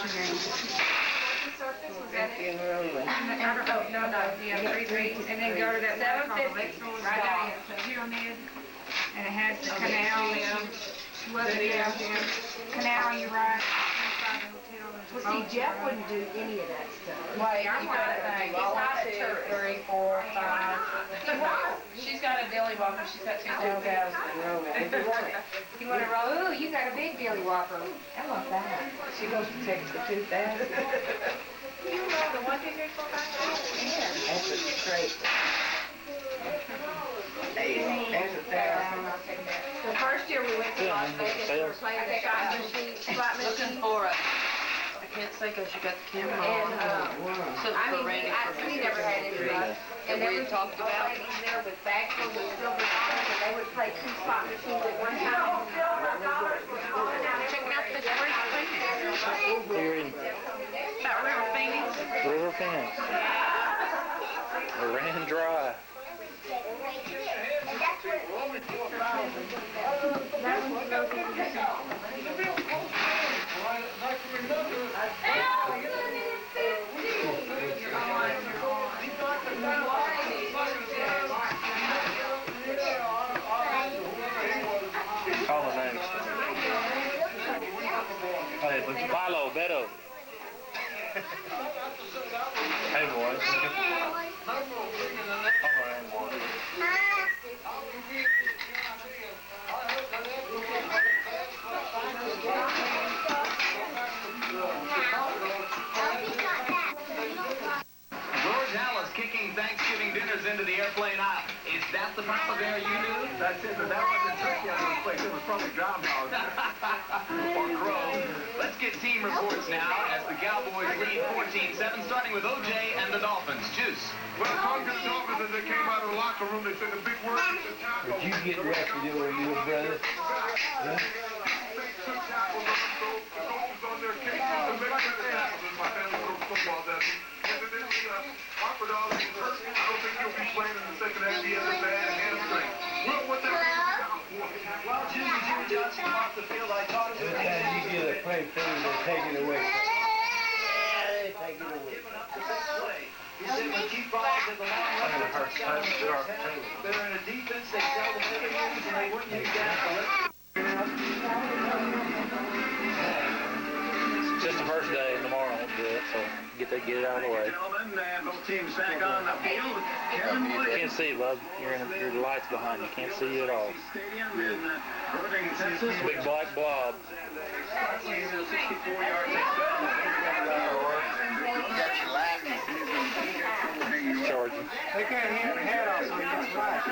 Circus, was that it? No, yeah, 3 and then go to that 750 right down in the pyramid, and it has the canal. Wasn't it? Canal, you ride inside the hotel. Well, see, Jeff wouldn't do any of that stuff. Wait, I'm gonna think. It's not a tourist. 3, 4, 5. She's got a belly walker. She's got 2,000. You want to roll? Ooh, you got a big belly walker. I love that. She goes to take the 2,000. You roll the 1, 2, 3, 4, 5, 6. Yeah, that's a great. There's 1,000. The first year we went to Las Vegas, we were playing the slot machine. Looking for it. I can't say because you got the camera on. We never had any luck. And we had talked about ladies there with bags full of silver dollars, and they would play 2 slot machines at one time. Checking out the great place. Here in About River Phoenix. River Phoenix. It ran dry. Call the names. Hey, Philo, Beto. Hey, boys. All right, boys. George Alice kicking Thanksgiving dinners into the airplane aisle. Is that the Papa Bear you knew? That's it, but that wasn't turkey on this place. It was probably groundhog. Or crow. Let's get team reports now as the Cowboys lead 14-7, starting with OJ and the Dolphins. Juice. Well, according to the Dolphins, as they came out of the locker room, they said the big word is the tackle. Did you get rested over you, brother? Yeah. On their case to make better tackles in my family football that evidently offered all these hurt. I don't think he'll be playing in the second half. He has a bad hamstring. Well, what that Well, Jimmy Johnson off the field, I talked to him. Every time you get a play through, they take it away. Yeah, they take it away. He said when keep balls in the long run, they're in a defense, they sell the middle use, and they wouldn't use that. Just the first day, and tomorrow won't do it, so get it out of the way. Gentlemen, and both teams back on the field. You can't see, bud. Your lights behind you. Can't see you at all. Stadium in Irving, Texas. Big black blob. 64-yard Charging. They can't hear the head off, so he gets flashed.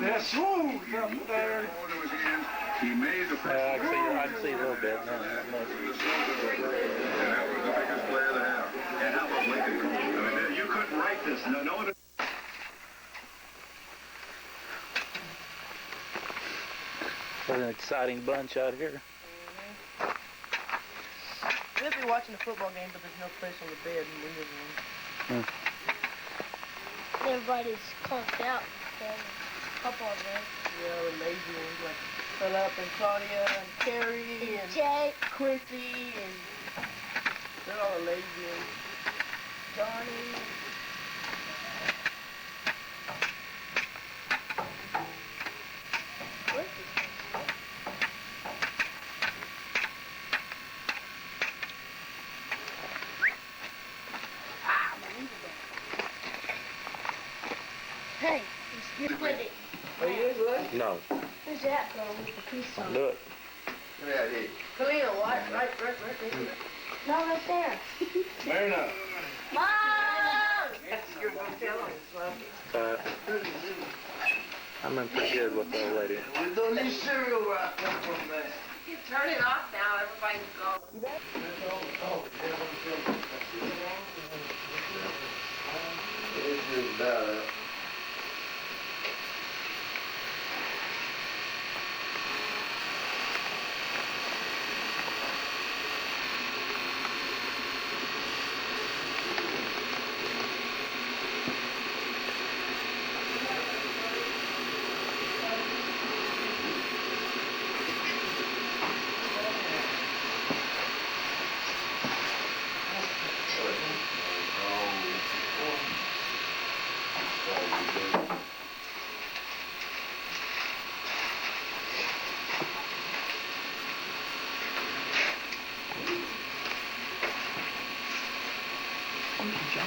They're smooth up there. He made the I can see a little bit. No, not much. And that was the biggest play of the half. And how about Lincoln? I mean, you couldn't write this. No one. What an exciting bunch out here. we'll be watching the football game, but there's no place on the bed in the living room. Everybody's clumped out. A couple of them. Yeah, the lazy ones like Philip and Claudia and Carrie and Jake, Quincy and they're all the lazy ones. Johnny. Hey, let's get with it. Are you good? No. Who's that girl with the piece on? Do it. Kalina, what? Right there. No, right there. Fair enough. Mom! You're going to tell them. I'm in pretty good with the old lady. We don't need cereal right now from that. Turn it off now, everybody's gone. It's just about it.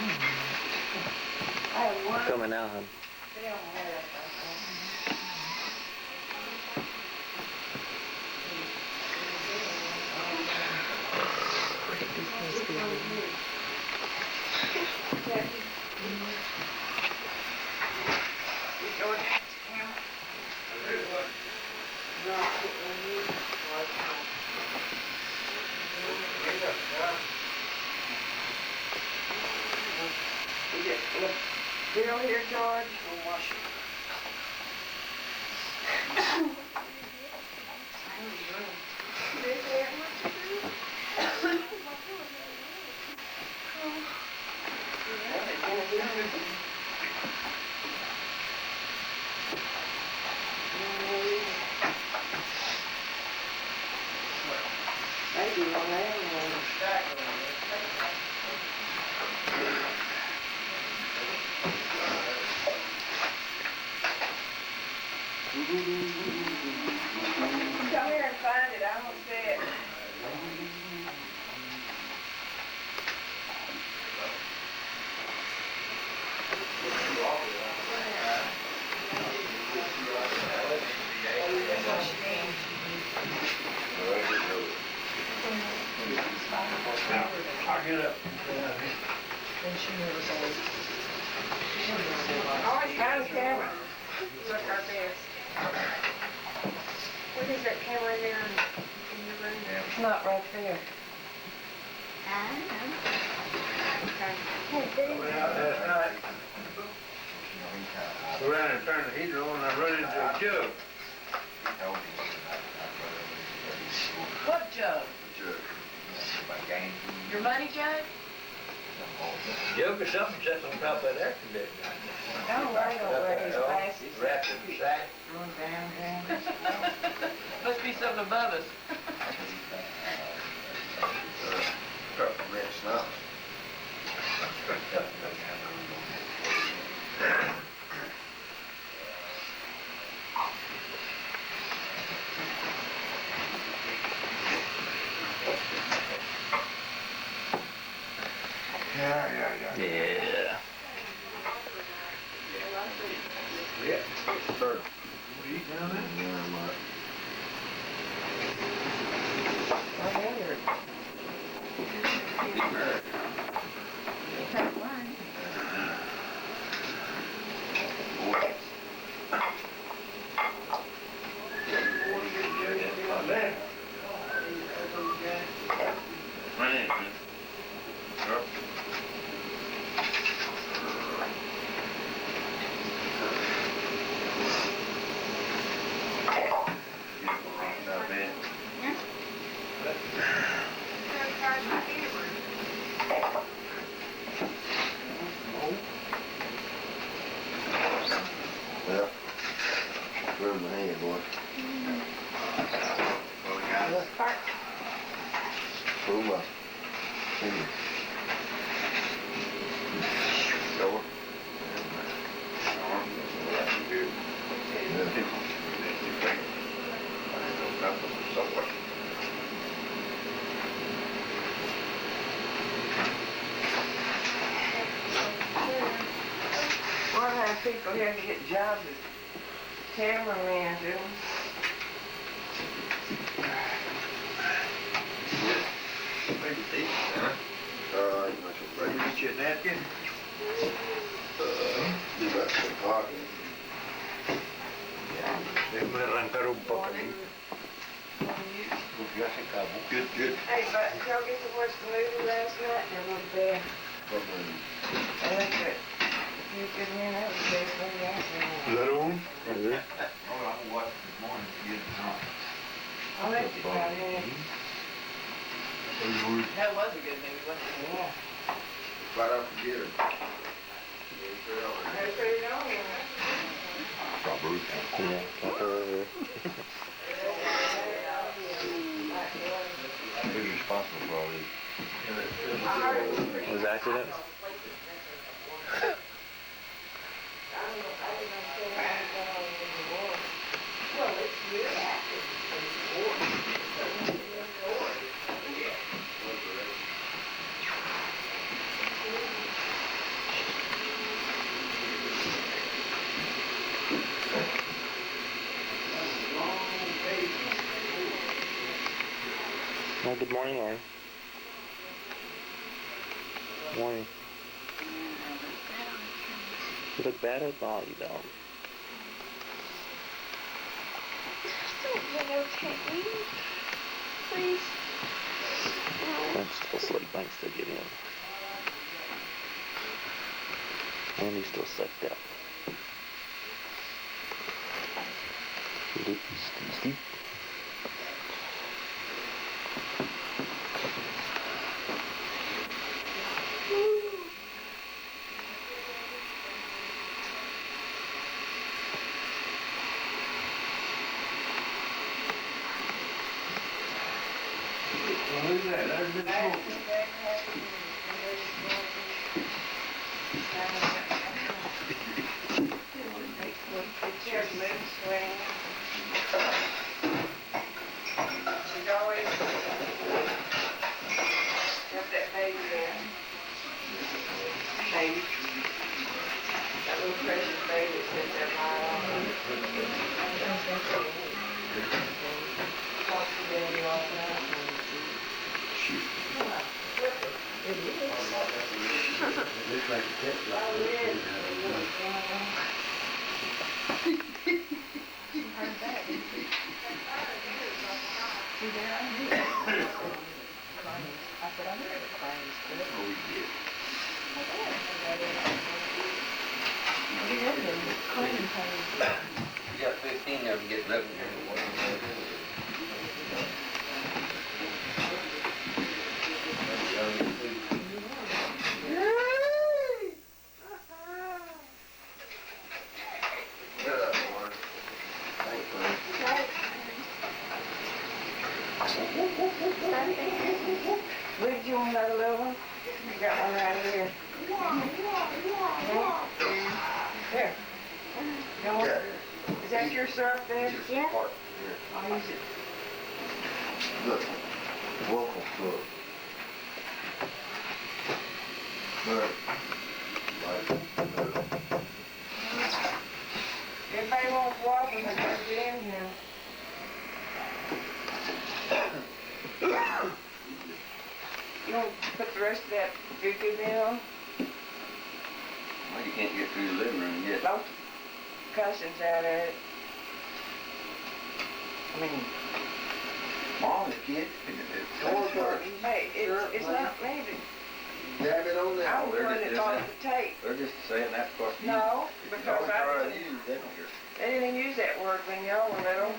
I have one Coming out, hon. film left, I think. Bill here, George? Maybe on there. Come here and find it, I don't see it. I'll get up. Always find the camera. Look our best. What is that camera in there in your room? It's not right there. Went out last night. Ran and turned the heater on and I run into a jug. What jug? Your money jug? Jug or something sits on top of that air conditioner. Oh, I don't wear his glasses. Wrapped in sack. Going down. Must be something above us. Yeah. Yeah. What you eat down there? Take one. Well, where's my hand, boy? Oh, my. Show her. We'll have people here to get jobs as cameramen, do. You want some bread? Get your napkin? Do about some parking. Déjame arrancar un poco. Good, good. Hey, but did y'all get to watch the movie last night? It was bad. I looked at it. You could hear that was the best movie I've seen. Is that on? Oh, I watched it this morning to get it on. I'll let you try it. That was a good movie, wasn't it? Yeah. Right out the gear. They put it on. Yeah. Who's responsible for all these? Was accidents? Well, good morning, Lauren. Morning. You look bad at all, you don't. Please. I'm still asleep. I can still get in. And he's still sucked up. Steve. Who's that? There's been smoke. It's your mood swing. She's always got that baby there. Baby. That little precious baby that sits there lying Talks to daddy all the time. Looks like a cat. Oh, it is. You got 15 of them getting up here. Where did you want another little one? You got one right here. There. You want, is that your syrup there? Yeah. I'll use it. Look, waffle syrup. Look, Everybody wants waffles, I gotta get in here. You want to put the rest of that goo-goo down? Well, you can't get through the living room yet. Lots of cussings out at it. I mean, Mom, the kid. hey, it's not me that, dab it on there. I'm the one that's on the tape. They're just saying that's what you. No, You because can always I try to didn't, use, they don't care. they didn't even use that word when y'all were little.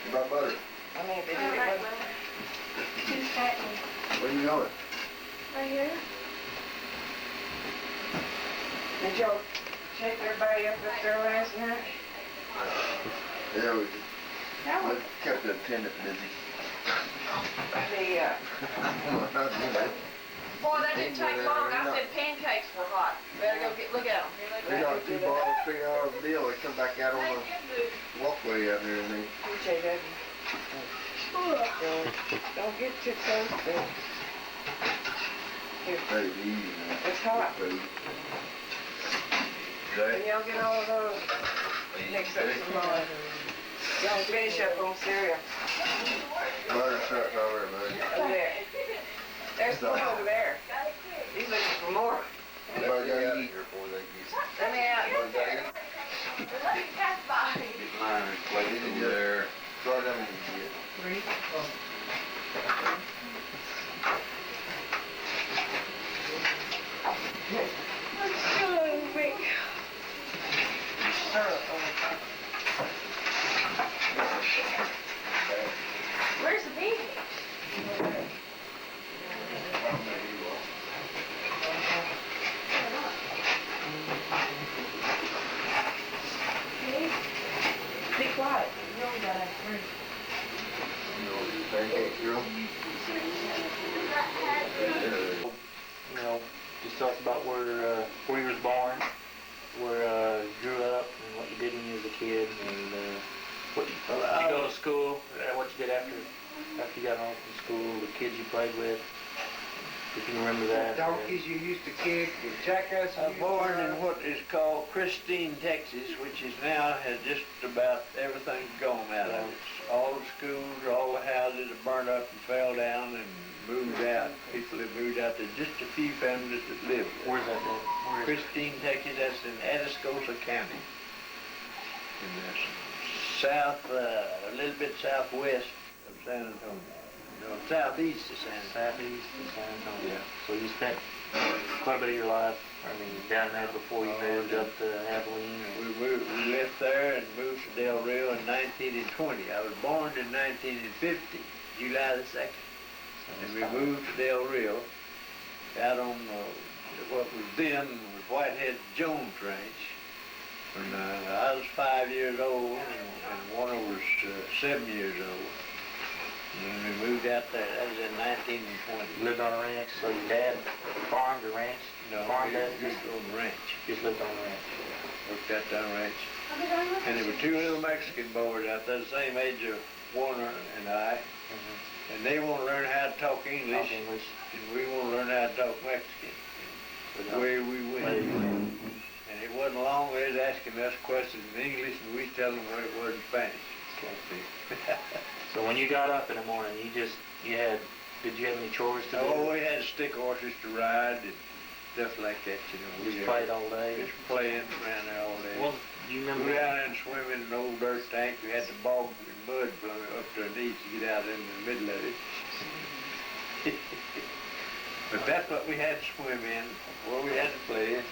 About butter. I mean, they did it Alright, with, Mama. Who's that one? Where you going? Right here? did y'all shake everybody up there last night? Yeah, we That was kept the attendant busy. the, Boy, that didn't take long. I said pancakes were hot. Better go look at them. They got two bottles, $3 deal. They come back out on the walkway out there and they. PJ don't get too close to it. Here, Hey, easy now. it's hot. Food. When y'all get all of those, mix up some more. Y'all finish up on cereal. Butter truck over there, Over there. There's one over there. He's looking for more. buddy. Everybody got to eat. Before they get. Let me out. Everybody got to eat. Get mine placed over there. Throw them in the get. Where's the baby? Be quiet. You know we gotta have three. Pancake girl. You know, just talk about where you was born, where you grew up, and what you did when you was a kid, and what you go to school, what you did after you got home from school, the kids you played with. If you remember that. Donkeys you used to kick, and jackass you I used was born to in ride. what is called Christine, Texas, which is now has just about everything gone out of it. All the schools, all the houses have burned up and fell down and moved out. People have moved out there. Just a few families that live there. Where's that at? Where is it? Christine, Texas, that's in Atascosa County. And that's south, a little bit southwest of San Antonio. No, southeast of San Antonio. Southeast of San Antonio. Yeah. So you spent quite a bit of your life, I mean, down there before you moved up to Abilene? We left there and moved to Del Rio in 1920. I was born in 1950, July the 2nd. And we moved to Del Rio, out on what was then was Whitehead Jones Ranch. When I was 5 years old and Warner was 7 years old. And we moved out there, that was in 1920. You lived on a ranch, so your dad farmed or ranch? No, Farmed we that? just on the ranch. Just lived on a ranch. Worked out down the ranch. And there were two little Mexican boys out there, the same age of Warner and I. Mm-hmm. And they want to learn how to talk English, Talk English. and we want to learn how to talk Mexican. So Where we went. Where you went. And it wasn't long, they was asking us questions in English, and we telling them what it was in Spanish. Okay. So when you got up in the morning, did you have any chores to do? Oh, we had stick horses to ride and stuff like that, you know. Just We played all day? Just playing around there all day. Well, you We remember were down there and swimming in an old dirt tank. We had the bog and mud flowing up to our knees to get out in the middle of it. But that's what we had to swim in, where we had to play. And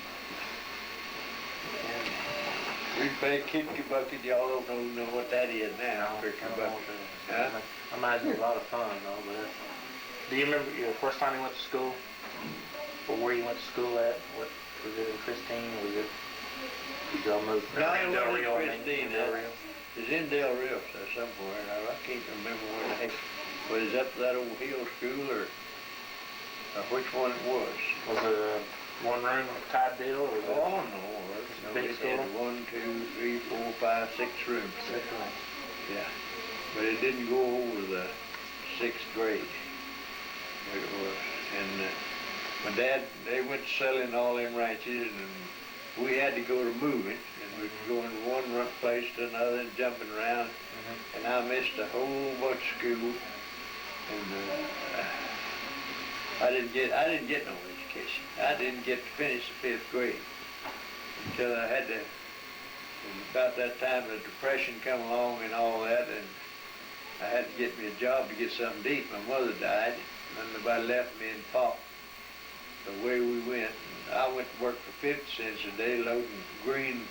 we played kicky bucket. Y'all don't know what that is now, kicky bucket. Huh? I imagine it was a lot of fun, though. But do you remember your first time you went to school? Or where you went to school at? What was it in Christine? Or was it? Did y'all move? No, it Del wasn't Rio, I mean, Christine. Del Rio? It's in Del Rio somewhere. I can't remember where the heck. Was it up to that old hill school or which one it was? Was it a one-room type deal? Or was it Oh no, no, big it had school? 1, 2, 3, 4, 5, 6 rooms. Six rooms? Yeah, but it didn't go over the 6th grade. But it was, and my dad, they went selling all them ranches, and we had to go to moving, and we'd go in one place to another and jumping around, and I missed a whole bunch of school, and I didn't get no education. I didn't get to finish the 5th grade until I had to. And about that time, the Depression come along and all that, and I had to get me a job to get something to eat. My mother died, and nobody left me and Pop. The way we went, I went to work for 50 cents a day loading green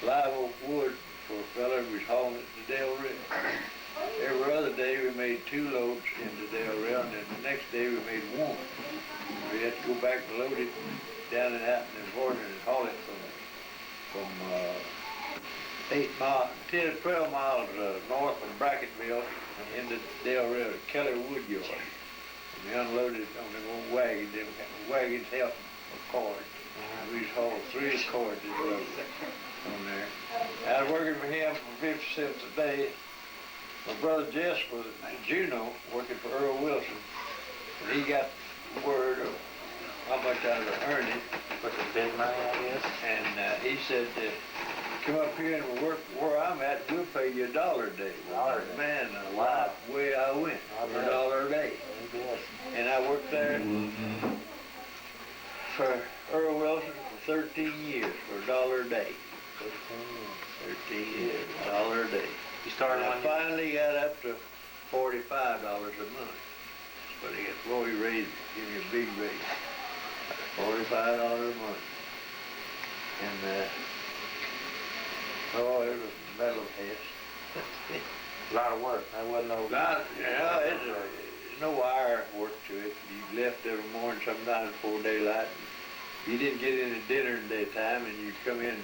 live oak wood for a fella who was hauling it to Del Rio. Every other day we made 2 loads into Del Rio, and then the next day we made 1. We had to go back and load it down and out in the border and haul it from 10 or 12 miles north of Bracketville into Del Rio, Kelly Wood Yard. And we unloaded it on them old wagons. Them wagons held a cord. We just hauled 3 cords on there. I was working for him for 50 cents a day. My brother Jess was at Juneau working for Earl Wilson. And he got word of how much I was earning. Was it big money, I guess? And he said, come up here and we'll work where I'm at, we'll pay you $1 a day. $1 a day? Man, wow. Way I went for $1 a day. And I worked there for Earl Wilson for 13 years for $1 a day. 13 years, $1 a day. You started And I when finally got up to $45 a month. But he got, boy, he raised, give me a big raise. $45 a month. And, oh, it was a metal test. a lot of work. That wasn't no. It's no wire work to it. You left every morning, sometimes before daylight. You didn't get in at dinner in daytime, and you'd come in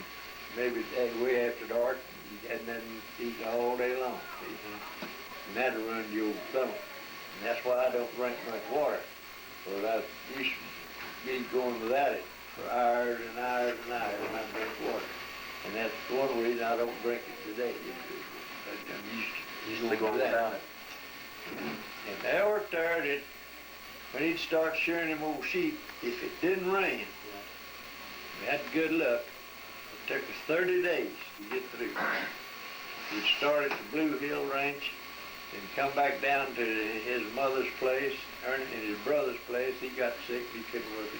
maybe way after dark. You had nothing to eat all day long. And that'll run your stomach. And that's why I don't drink much water. Because I used to be going without it for hours and hours and hours when I drink water. And that's one reason I don't drink it today. I'm used to Usually going without it. And I worked there, and when he'd start shearing them old sheep, if it didn't rain, we had good luck. It took us 30 days to get through. We'd start at the Blue Hill Ranch and come back down to his mother's place, and his brother's place. He got sick, he couldn't work it.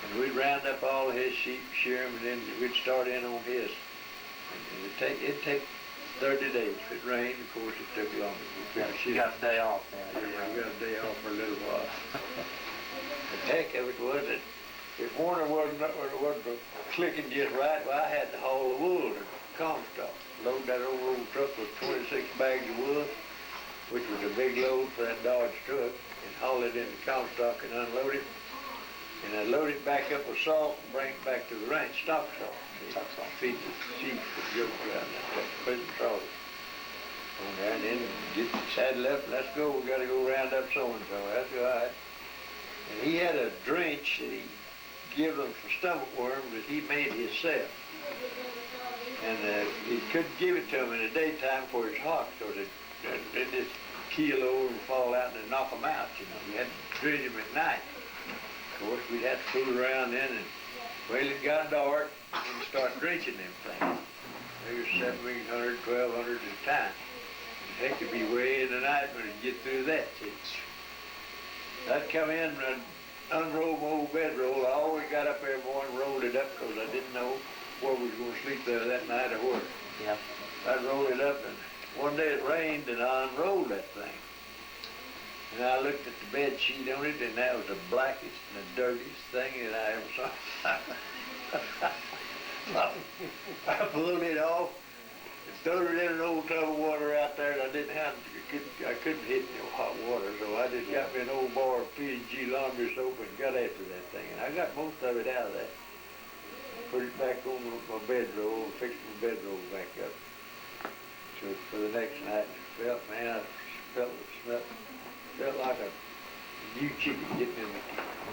And we'd round up all his sheep, shear them, and then we'd start in on his. And it'd take 30 days. If it rained, of course, it took longer. You got a day off now. Yeah, we got a day off for a little while. The heck of it was that if Warner wasn't clicking just right, well, I had to haul the wool to Comstock. Load that old truck with 26 bags of wool, which was a big load for that Dodge truck, and haul it into Comstock and unload it. And I'd load it back up with salt and bring it back to the ranch, stock salt. Feed the sheep with goats around that prison trolley. On there, and then get saddle up, let's go, we gotta go round up so-and-so, that's all right. And he had a drench that he give them for stomach worms that he made himself. And he couldn't give it to them in the daytime for it's hot, so they just keel over and fall out and knock them out, you know. You had to drench them at night. Of course, we'd have to fool around then, and well, it got dark, and we'd start drenching them things. They were 1,700, 1,200 at a time. And heck, it'd be way in the night when it'd get through that. I'd come in and unroll my old bedroll. I always got up every morning and rolled it up because I didn't know where we was going to sleep there that night or what. Yeah. I'd roll it up, and one day it rained, and I unrolled that thing. And I looked at the bed sheet on it, and that was the blackest and the dirtiest thing that I ever saw. I pulled it off and threw it in an old tub of water out there, and I couldn't hit no hot water, so I just got me an old bar of P&G laundry soap and got after that thing. And I got most of it out of that. Put it back on my bedroll and fixed my bedroll back up. So for the next night, I felt like a new chicken getting in me,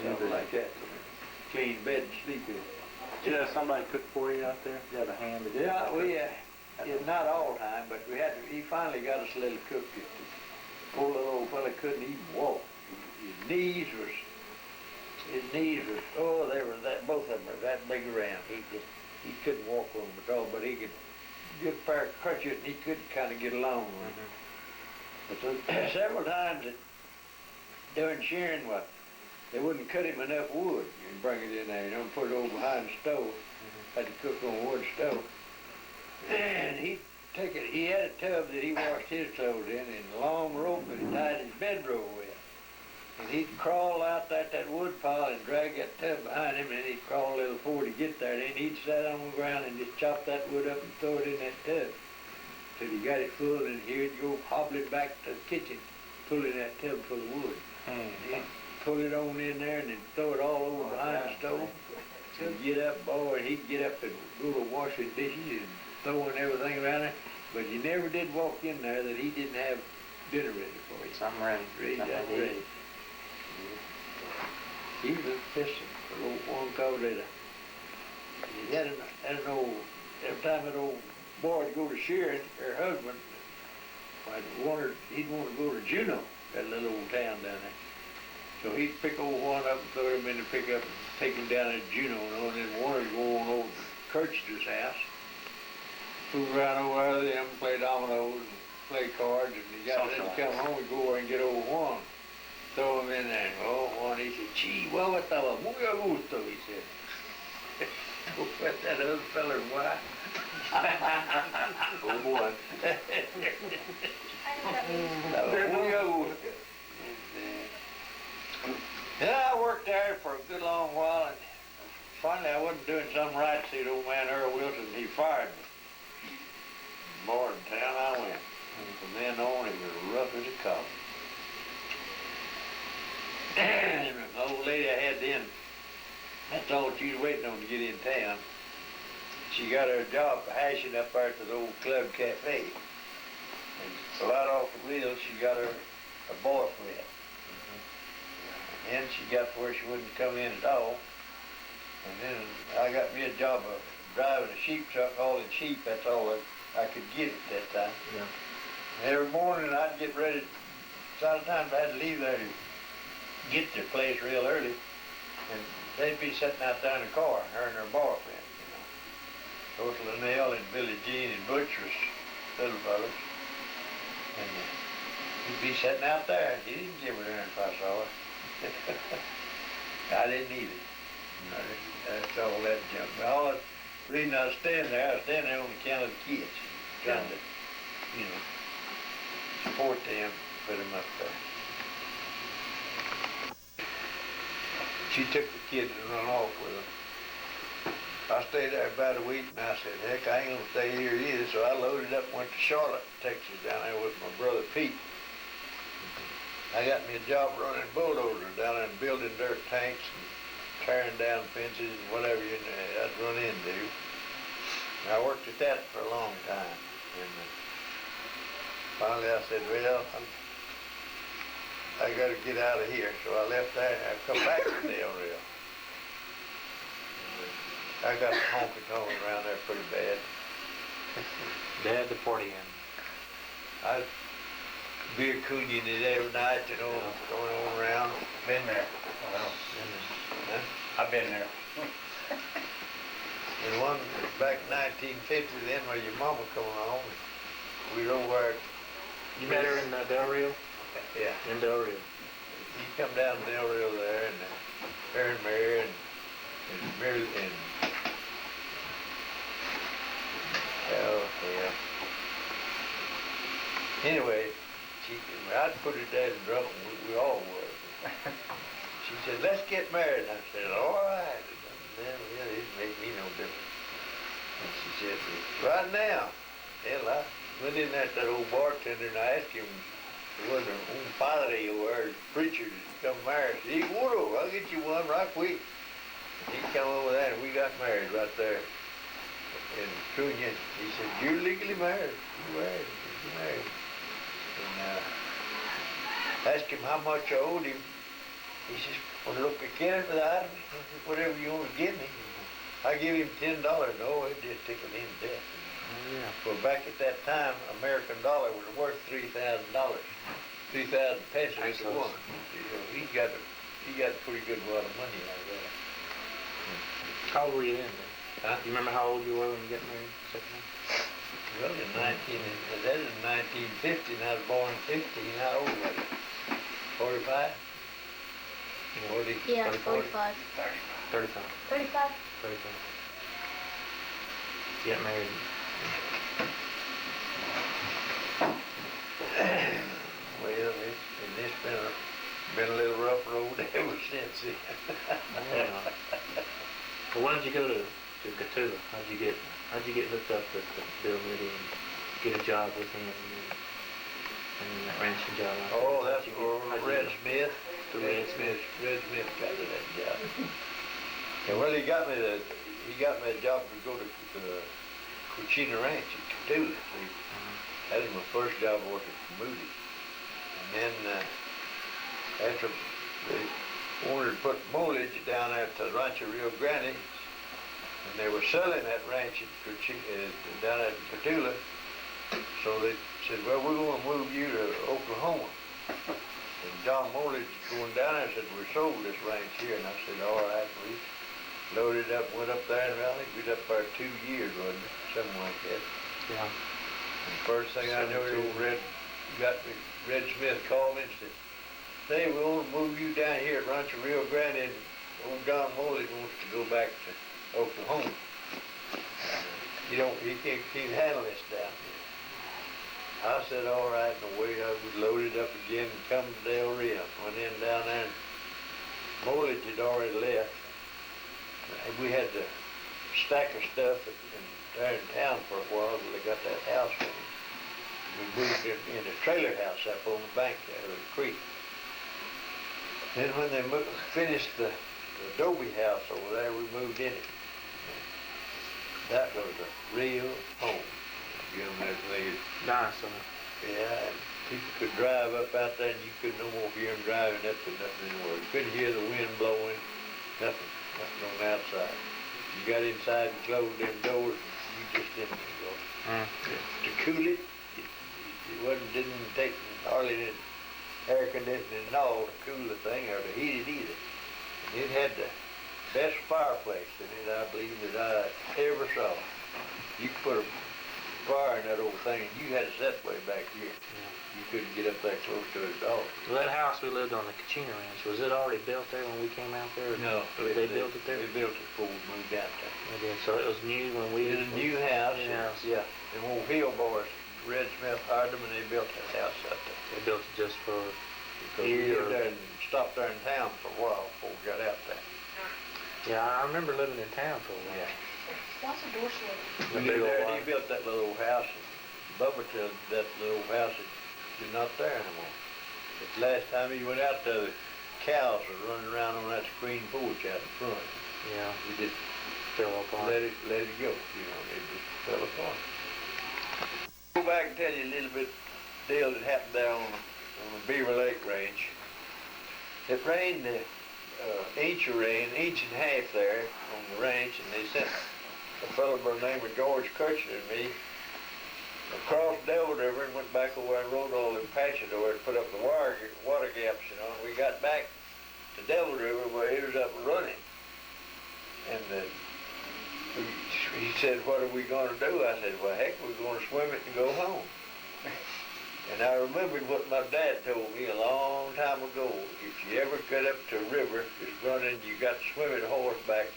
something like that. Clean bed to sleep in. Did you have somebody cook for you out there? You have a hand? Yeah, not all the time, but he finally got us a little cook. Poor little old fella couldn't even walk. His knees was, oh, they were both of them were that big around. He couldn't walk on them at all, but he could get a pair of crutches and he could kind of get along with them. But several times during shearing, they wouldn't cut him enough wood and bring it in there, and put it over behind the stove. Had to cook on a wood stove. And he had a tub that he washed his clothes in, and a long rope that he tied his bedroll with. And he'd crawl out that wood pile and drag that tub behind him, and then he'd crawl a little forward to get there. Then he'd sit on the ground and just chop that wood up and throw it in that tub. Till he got it full, and he'd go hobbling back to the kitchen, pulling that tub full of wood. He'd pull it on in there and then throw it all over behind the stove. He'd get up, and he'd get up and go to wash his dishes and throwing everything around there. But you never did walk in there that he didn't have dinner ready for you. Something ready. Ready. He was pissing for old one called it. He had an old, every time that old boy would go to shearing, her husband, he'd want to go to Juneau, that little old town down there. So he'd pick old one up and throw him in the pickup and take him down to Juneau, and then one would go on over to Kirchner's house, fool around over there, them play dominoes and play cards, and he got ready to come home, he'd go over and get old Juan. Throw him in there, and old Juan, he said, gee, well, what the muy a gusto, he said. What that other feller, why? Oh boy. Muy a gusto. Yeah, I worked there for a good long while, and finally I wasn't doing something right, see, the old man Earl Wilson, he fired me. Boy, in town I went. And from then on, it was rough as a coffin. And the old lady I had then, that's all she was waiting on to get in town. She got her job for hashing up there to the old club cafe. And right off the wheel, she got her a boyfriend. And she got to where she wouldn't come in at all. And then I got me a job of driving a sheep truck, hauling sheep. That's all I could get at that time. Yeah. And every morning I'd get ready. Sometimes I had to leave there get to their place real early, and they'd be sitting out there in the car, her and her boyfriend, you know. Those Linnell and Billie Jean and Butch was little fellas. And he'd be sitting out there, and he didn't give her there if I saw her. I didn't either. That's all that junk. But all the reason I was standing there on account of the kids, trying to, you know, support them, put them up there. She took the kids and run off with them. I stayed there about a week, and I said, heck, I ain't gonna stay here either, so I loaded up and went to Charlotte, Texas, down there with my brother Pete. I got me a job running bulldozers down there and building dirt tanks and tearing down fences and whatever I'd run into. And I worked at that for a long time. And finally I said, well, I got to get out of here. So I left there and I come back to Del Rio. I got the honky-tonk around there pretty bad. Dad, the party in. I beer cooning it every night, you know, going on around. Been there. Huh? I've been there. And one back in 1950, then when your mama come along, we were over there. You met her in Del Rio? Yeah. In Del Rio. You come down to Del Rio there, and her and Mary and Mary and oh yeah. Anyway, I'd put her dad in trouble. We all were. She said, "Let's get married." And I said, "All right." And then it made me no difference. And she said, "Right now." Hell, I went in there to that old bartender and I asked him, there was an padre or a preacher to come marry. He said, "Seguro, I'll get you one right quick." And he come over there and we got married right there in Cunha. He said, "You're legally married. You're married. You're married." And asked him how much I owed him. He says, "Well, look, I can't for the items. Whatever you want to give me." I give him $10. No, it just tickled him to death. Yeah. Well, back at that time, American dollar was worth $3,000, 3,000 pesos to one. So he got a pretty good lot of money out of that. How old were you then? Huh? You remember how old you were when you got married? Second time? Well, that is 1950, and I was born in 50. How old was I? 45? 40? Yeah, 45. 45. 35. 35? You got married. Well, it's been a little rough road ever since then. Yeah. Well, when did you go to Gatula? How'd you get hooked up with Bill Mitty and get a job with him and then that ranching job? Oh, that's Red Smith. Red Smith. Red Smith got me that job. And well, he got me a job to go to the Cucina Ranch in Gatula. See, that was my first job working for Moody. And then after they wanted to put foliage down there to Rancho Rio Grande, and they were selling that ranch down at Gatula, so they said, "Well, we're going to move you to Oklahoma." And John Mollage going down there said, "We sold this ranch here." And I said, "All right." We loaded up, went up there, and I think we was up there 2 years, wasn't it? Something like that. Yeah. And first thing I knew, Red Smith called me and said, "Hey, we want to move you down here at Rancho Rio Grande, and old John Mollage wants to go back to Oklahoma. He can't handle this down here." I said, "All right," and away I was loaded up again and come to Del Rio. Went in down there, and Mollage had already left. And we had to stack of stuff there in town for a while till they got that house ready. We moved in a trailer house up on the bank there of the creek. Then when they finished the adobe house over there, we moved in it. That was a real home. You know, Nice, huh? yeah, and people could drive up out there and you couldn't no more hear them driving up to nothing anymore. You couldn't hear the wind blowing, nothing on the outside. You got inside and closed them doors, and you just didn't go. To cool it, didn't take hardly air conditioning and all to cool the thing or to heat it either. And it had the best fireplace in it, I believe, that I ever saw. You could put a fire in that old thing, and you had to set way back here. You couldn't get up that close to it at all. Well, that house we lived on, the Kachina Ranch, was it already built there when we came out there? No. Or they built it there? They built it before we moved out there. They did. So it was new when we... It was a new house. Yeah. Yeah. Them old Hill boys, Red Smith hired them, and they built that house out there. They built it just for Because we lived there and stopped there in town for a while before we got out there. Yeah, I remember living in town for a while. Yeah. What's a door shut? We lived there, and he built that little old house. And Bubba told that little old house is not there anymore. But the last time he went out there, the cows were running around on that screen porch out in front. Yeah. We just Fell apart. let it go, you know, it just fell apart. Go back and tell you a little bit deal that happened there on the Beaver Lake Range. It rained inch of rain, inch and a half there on the ranch, and they sent a fellow by the name of George Kirchner and me across Devil River and went back over and rode all them patches over and put up the water gaps, you know, and we got back to Devil River where it was up and running. And he said, what are we going to do? I said, well, heck, we're going to swim it and go home. And I remembered what my dad told me a long time ago. If you ever get up to a river that's running, you got to swim it horseback,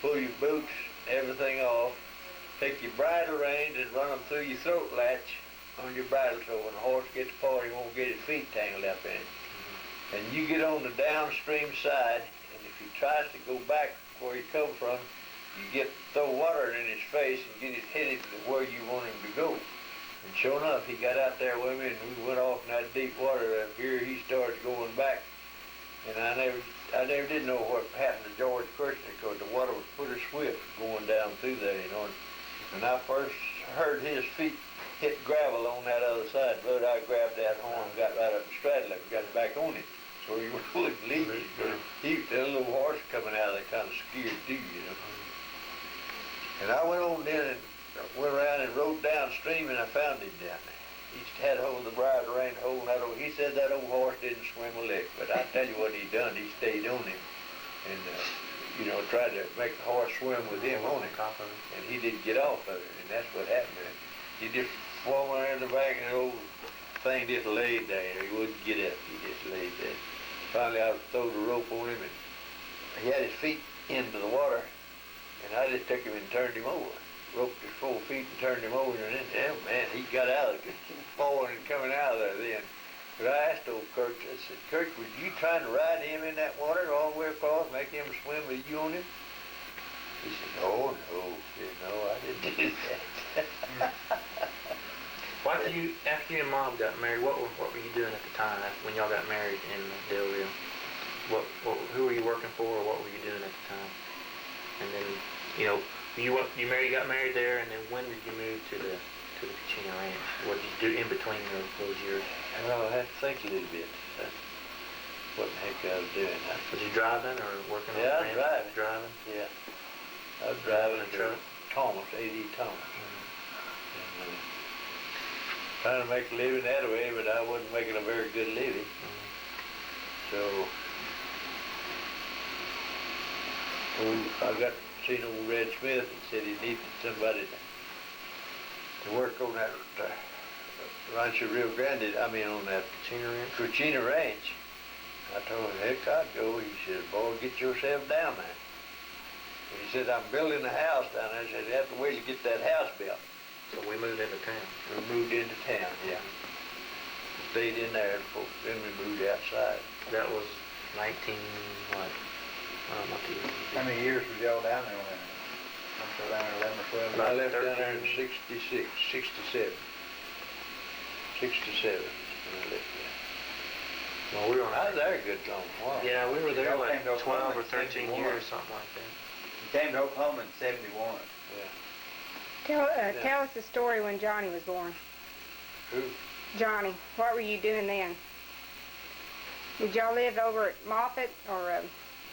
pull your boots, everything off, take your bridle reins and run them through your throat latch on your bridle so when the horse gets apart, he won't get his feet tangled up in it. And you get on the downstream side, and if he tries to go back where he come from, you throw water in his face and get it headed to where you want him to go. And sure enough, he got out there with me, and we went off in that deep water. Up here, he started going back, and I never did know what happened to George Kirchner because the water was pretty swift going down through there, you know. When I first heard his feet hit gravel on that other side, brother, I grabbed that horn and got right up and straddled it and got back on it, so he wouldn't leave me. That little horse coming out of there kind of scared too, you know. And I went on down and went around and rode downstream, and I found him down there. He had hold of the bridle rein, holding that old. He said that old horse didn't swim a lick, but I tell you what he done. He stayed on him, and you know, tried to make the horse swim with him on it, and he didn't get off of it, and that's what happened. He just swung around the back, and the old thing just laid there. He wouldn't get up. He just laid there. Finally, I threw the rope on him, and he had his feet into the water, and I just took him and turned him over. Roped his 4 feet and turned him over, and then, man, he got out of it, falling and coming out of there then. But I asked old Kirk, I said, Kirk, was you trying to ride him in that water all the way across, make him swim with you on him? He said, no, I didn't do that. Why did you, after you and Mom got married, what were you doing at the time when y'all got married in Del Rio? Who were you working for, or what were you doing at the time? And then, you know, you got married there, and then when did you move to the Kachina Ranch? What did you do in between those years? Well, I have to think a little bit. What the heck I was doing. Was you driving or working on the ranch? Yeah, I was driving. Driving? Yeah. I was driving a truck? Thomas, A.D. Thomas. Mm-hmm. And, trying to make a living that way, but I wasn't making a very good living. So, I got seen old Red Smith and said he needed somebody to work on that Rancho Rio Grande, on that Kachina Ranch. I told him, heck, I'd go. He said, boy, get yourself down there. And he said, I'm building a house down there. I said, you have to wait to get that house built. So we moved into town. We moved into town, yeah. Stayed in there, and then we moved outside. That was 19, what? How many years was y'all down there when I'm still down there 11 or 12? I left down there in 67. 67 when I left there. Well, we were I was there a good long while. Yeah, we were there Y'all like came to 12 Oklahoma or in 13 71. years, something like that. You came to Oklahoma in 71. Yeah. Tell us the story when Johnny was born. Who? Johnny, what were you doing then? Did y'all live over at Moffett or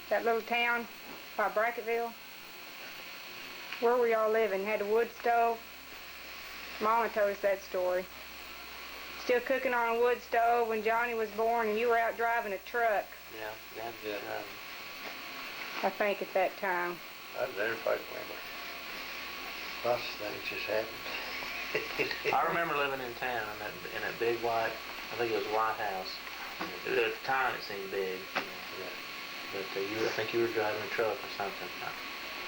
that little town by Brackettville? Where were y'all living? Had a wood stove? Mama told us that story. still cooking on a wood stove when Johnny was born, and you were out driving a truck, Yeah, Dad, Yeah. I think, at that time. I never quite remember. Lots of things just happened. I remember living in town in that big white, I think it was White House. At the time it seemed big, you know, but I think you were driving a truck or something.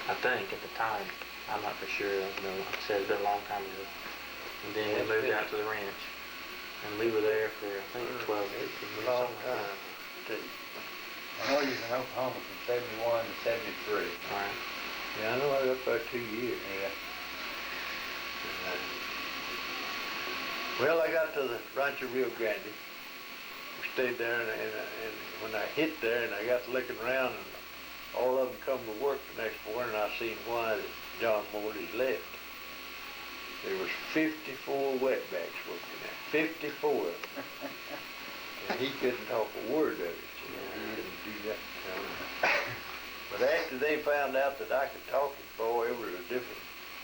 I think at the time. I'm not for sure. You know, like I said, it's been a long time ago. And then we moved out to the ranch, and we were there for I think 12, 18 years. Long Something like time. that. I know you was in Oklahoma from 71 to 73. Right. Yeah, I know I was up there 2 years. Yeah. Well, I got to the Rancho Rio Grande. We stayed there, and when I hit there, and I got to looking around, and all of them come to work the next morning, and I seen why that John Morley's left. There was 54 wetbacks working there. 54 of them. And he couldn't talk a word of it. You know, he didn't do that. You know. But after they found out that I could talk it, boy, it was a different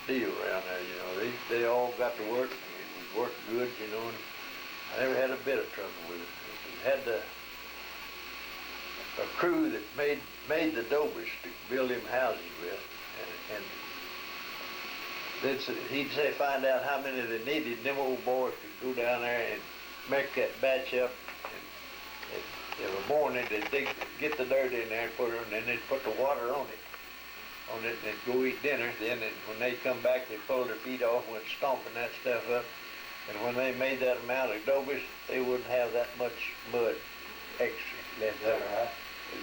deal around there, you know. They all got to work, and it would work good, you know, and I never had a bit of trouble with it. We had a crew that made the dobers to build him houses with, and he'd say find out how many they needed, and them old boys could go down there and make that batch up, and every morning they'd get the dirt in there and put it, and then they'd put the water on it, and they'd go eat dinner. Then when they come back, they pulled their feet off and went stomping that stuff up. And when they made that amount of dobers, they wouldn't have that much mud extra left over.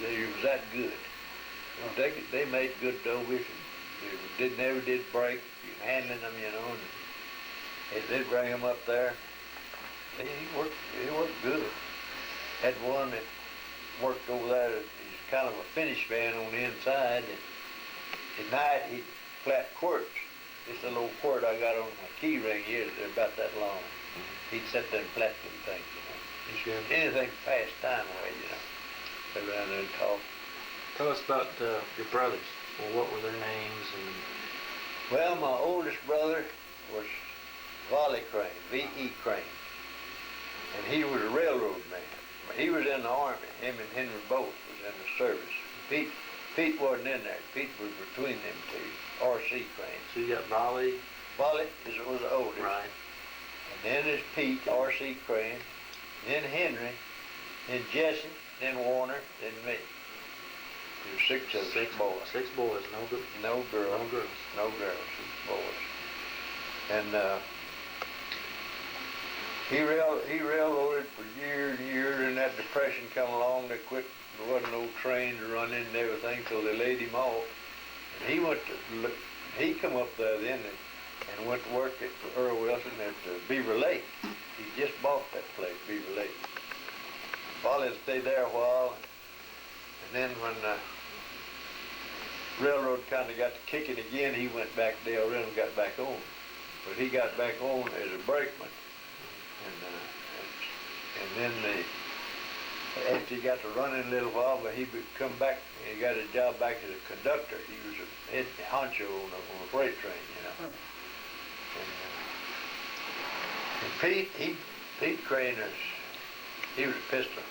It was that good. They made good dobers, and they never did break. Handling them, you know, and they'd bring them up there. He worked good. Had one that worked over there. He's kind of a finish man on the inside, and at night he'd flat quirts. This little quirt I got on my key ring here, they're about that long. He'd sit there and flat them things, you know. Anything to pass time away, you know. Sit around there and talk. Tell us about your brothers. Well, what were their names? And Well, my oldest brother was Volley Crain, V.E. Crain, and he was a railroad man. He was in the Army. Him and Henry both was in the service. Pete wasn't in there. Pete was between them two, R.C. Crain. so you got Volley. Volley was the oldest. Right. And then there's Pete, R.C. Crain, then Henry, then Jesse, then Warner, then me. There were six of us. Six boys. Six boys. No good. No girls. No girls. No girls. 6 boys. And he railroaded for years and years, and that depression come along. They quit. There wasn't no trains running and everything, so they laid him off. And he come up there then and went to work at Earl Wilson at Beaver Lake. He just bought that place, Beaver Lake. Volley stayed there a while, and then when railroad kind of got to kicking again, he went back to Del Rio and got back on. But he got back on as a brakeman. And then after he got to running a little while, but he come back and he got a job back as a conductor. He was a head honcho on a freight train, you know. And Pete Crain he was a pistol.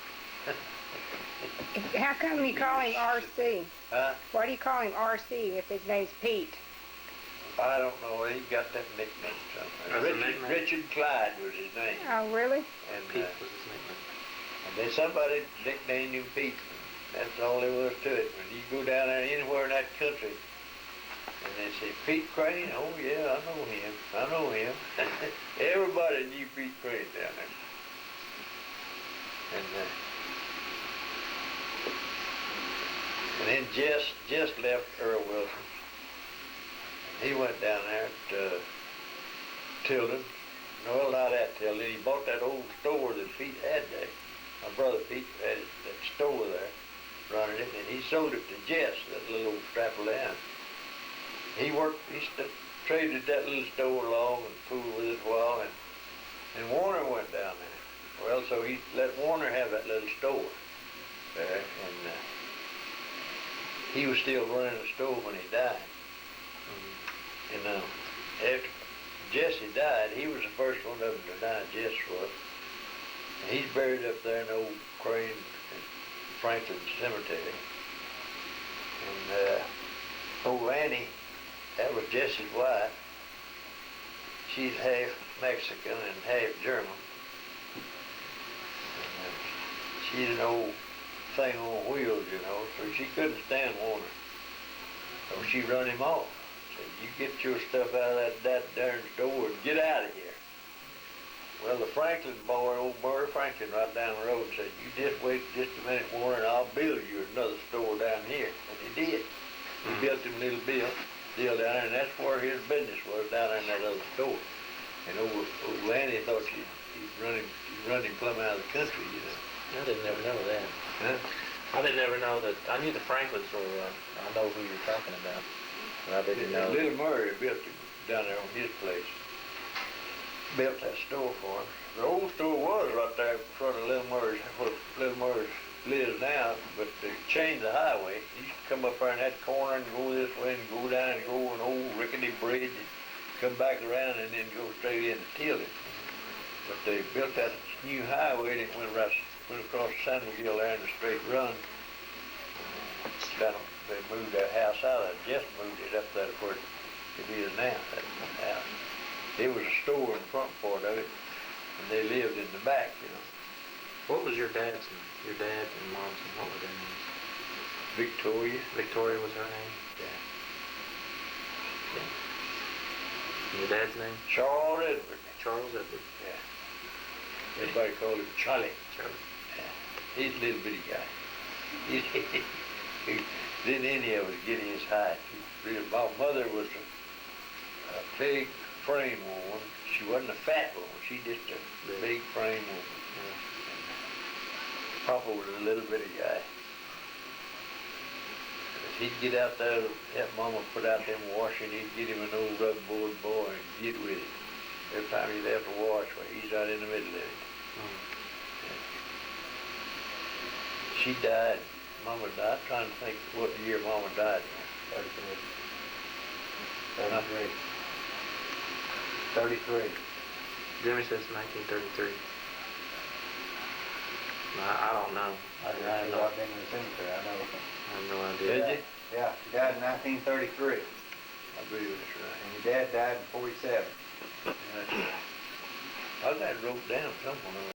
How come you call him R.C.? Huh? Why do you call him R.C. if his name's Pete? I don't know. He got that nickname somewhere. Richard Clyde was his name. Oh, really? And Pete was his nickname. and then somebody nicknamed him Pete. That's all there was to it. When you go down there anywhere in that country, and they say, Pete Crain? Oh, yeah, I know him. Everybody knew Pete Crain down there. And then Jess left Earl Wilson. He went down there to Tilden. No, not at Tilden. He bought that old store that Pete had there. My brother Pete had that store there, running it, and he sold it to Jess, that little old strap of land. He traded that little store along and fooled with it a while, and Warner went down there. Well, so he let Warner have that little store there, and he was still running the store when he died. And after Jesse died, he was the first one of them to die, Jess was. He's buried up there in the old Crain Franklin Cemetery. And old Annie, that was Jesse's wife. She's half Mexican and half German. And, she's an old thing on wheels, you know, so she couldn't stand Warner. So she run him off. Said, you get your stuff out of that darn store and get out of here. Well, the Franklin boy, old Murray Franklin, right down the road, said, you just wait just a minute, Warner, and I'll build you another store down here. And he did. He built him a little deal down there, and that's where his business was, down there in that other store. And old Lanny thought he'd run him plumb out of the country, you know. I didn't ever know that. Huh? I didn't ever know that. I knew the Franklins were, I know who you're talking about. But I didn't know. Little Murray built him down there on his place. Built that store for him. The old store was right there in front of Little Murray's, where Little Murray lives now, but they changed the highway. You used to come up there in that corner and go this way and go down and go an old rickety bridge and come back around and then go straight into Tilden. But they built that new highway and it went across San Miguel there in a straight run. They moved that house out of it, just moved it up there where it is now, that house. There was a store in the front part of it, and they lived in the back, you know. What was your dad's name? Your dad and mom's name? What were their names? Victoria. Victoria was her name? Yeah. Yeah. And your dad's name? Charles Edward. Charles Edward. Yeah. Everybody called him Charlie. Charlie. Yeah. He's a little bitty guy. Didn't any of us get his height. My mother was a big frame woman. She wasn't a fat woman. She just a big frame woman. Yeah. Papa was a little bitty guy. He'd get out there, help Mama put out them washing, he'd get him an old rubberboard boy and get with him. Every time he left a wash, well, he's right in the middle of it. Yeah. She died. Mama died. I'm trying to think what year Mama died. 33. Jimmy says 1933. I don't know. I been in the cemetery, I know. I have no idea. Did you? Yeah, he died in 1933, I believe that's right. and your dad died in 47. That's right. I got it wrote down somewhere.